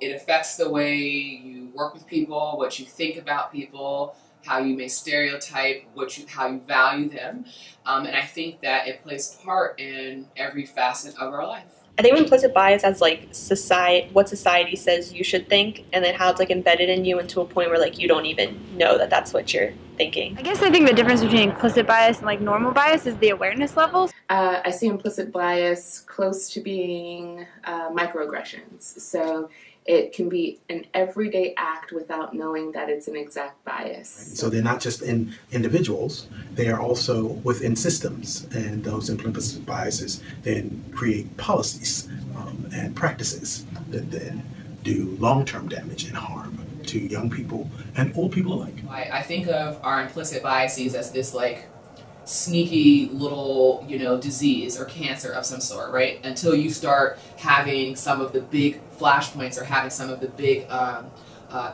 it affects the way you work with people, what you think about people, how you may stereotype, how you value them. And I think that it plays part in every facet of our life. I think implicit bias as like what society says you should think, and then how it's like embedded in you into a point where like you don't even know that that's what you're thinking. I guess I think the difference between implicit bias and like normal bias is the awareness levels. I see implicit bias close to being microaggressions. So it can be an everyday act without knowing that it's an exact bias. So they're not just in individuals, they are also within systems, and those implicit biases then create policies and practices that then do long-term damage and harm to young people and old people alike. I think of our implicit biases as this like sneaky little, disease or cancer of some sort, right? Until you start having some of the big flashpoints or having some of the big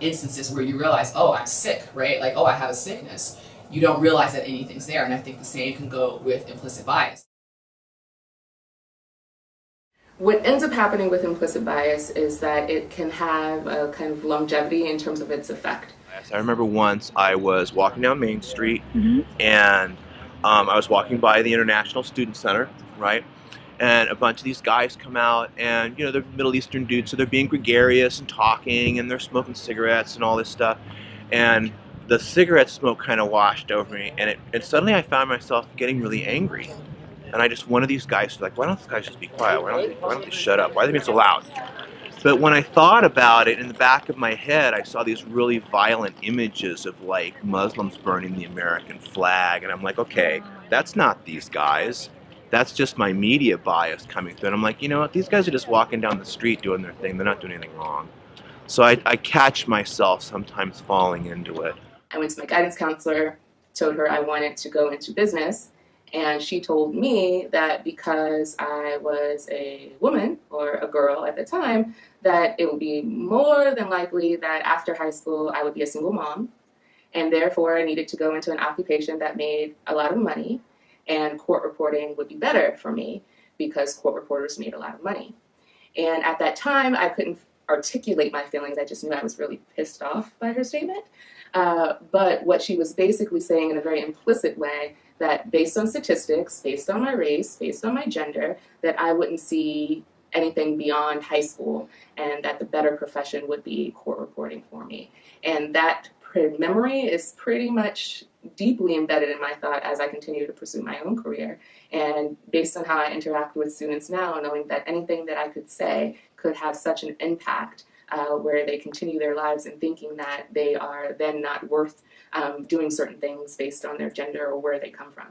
instances where you realize, oh, I'm sick, right? Like, oh, I have a sickness. You don't realize that anything's there. And I think the same can go with implicit bias. What ends up happening with implicit bias is that it can have a kind of longevity in terms of its effect. I remember once I was walking down Main Street, and I was walking by the International Student Center, right? And a bunch of these guys come out, and they're Middle Eastern dudes, so they're being gregarious and talking, and they're smoking cigarettes and all this stuff. And the cigarette smoke kind of washed over me, and suddenly I found myself getting really angry. And I just one of these guys was like, why don't these guys just be quiet? Why don't they shut up? Why are they being so loud? But when I thought about it, in the back of my head, I saw these really violent images of like Muslims burning the American flag. And I'm like, okay, that's not these guys. That's just my media bias coming through. And I'm like, you know what? These guys are just walking down the street doing their thing. They're not doing anything wrong. So I catch myself sometimes falling into it. I went to my guidance counselor, told her I wanted to go into business. And she told me that because I was a woman, or a girl at the time, that it would be more than likely that after high school I would be a single mom, and therefore I needed to go into an occupation that made a lot of money, and court reporting would be better for me because court reporters made a lot of money. And at that time I couldn't articulate my feelings. I just knew I was really pissed off by her statement. But what she was basically saying in a very implicit way, that based on statistics, based on my race, based on my gender, that I wouldn't see anything beyond high school, and that the better profession would be court reporting for me. And that memory is pretty much deeply embedded in my thought as I continue to pursue my own career. And based on how I interact with students now, knowing that anything that I could say could have such an impact where they continue their lives and thinking that they are then not worth doing certain things based on their gender or where they come from.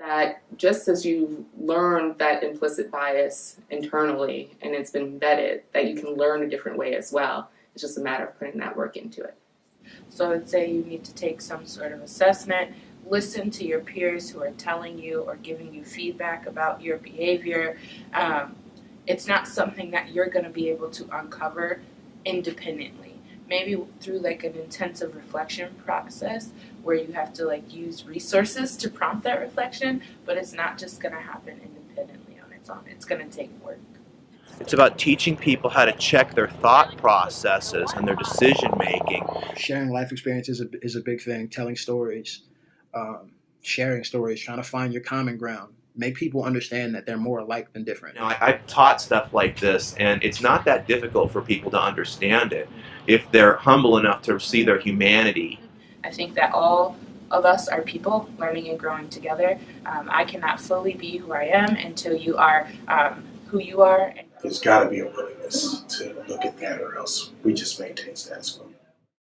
That just as you've learned that implicit bias internally and it's been embedded, that you can learn a different way as well. It's just a matter of putting that work into it. So I'd say you need to take some sort of assessment, listen to your peers who are telling you or giving you feedback about your behavior. It's not something that you're going to be able to uncover independently. Maybe through like an intensive reflection process where you have to like use resources to prompt that reflection, but it's not just going to happen independently on its own. It's going to take work. It's about teaching people how to check their thought processes and their decision making. Sharing life experiences is a big thing. Telling stories, sharing stories, trying to find your common ground. Make people understand that they're more alike than different. I've taught stuff like this, and it's not that difficult for people to understand it if they're humble enough to see their humanity. I think that all of us are people learning and growing together. I cannot fully be who I am until you are who you are. There's got to be a willingness to look at that, or else we just maintain status quo.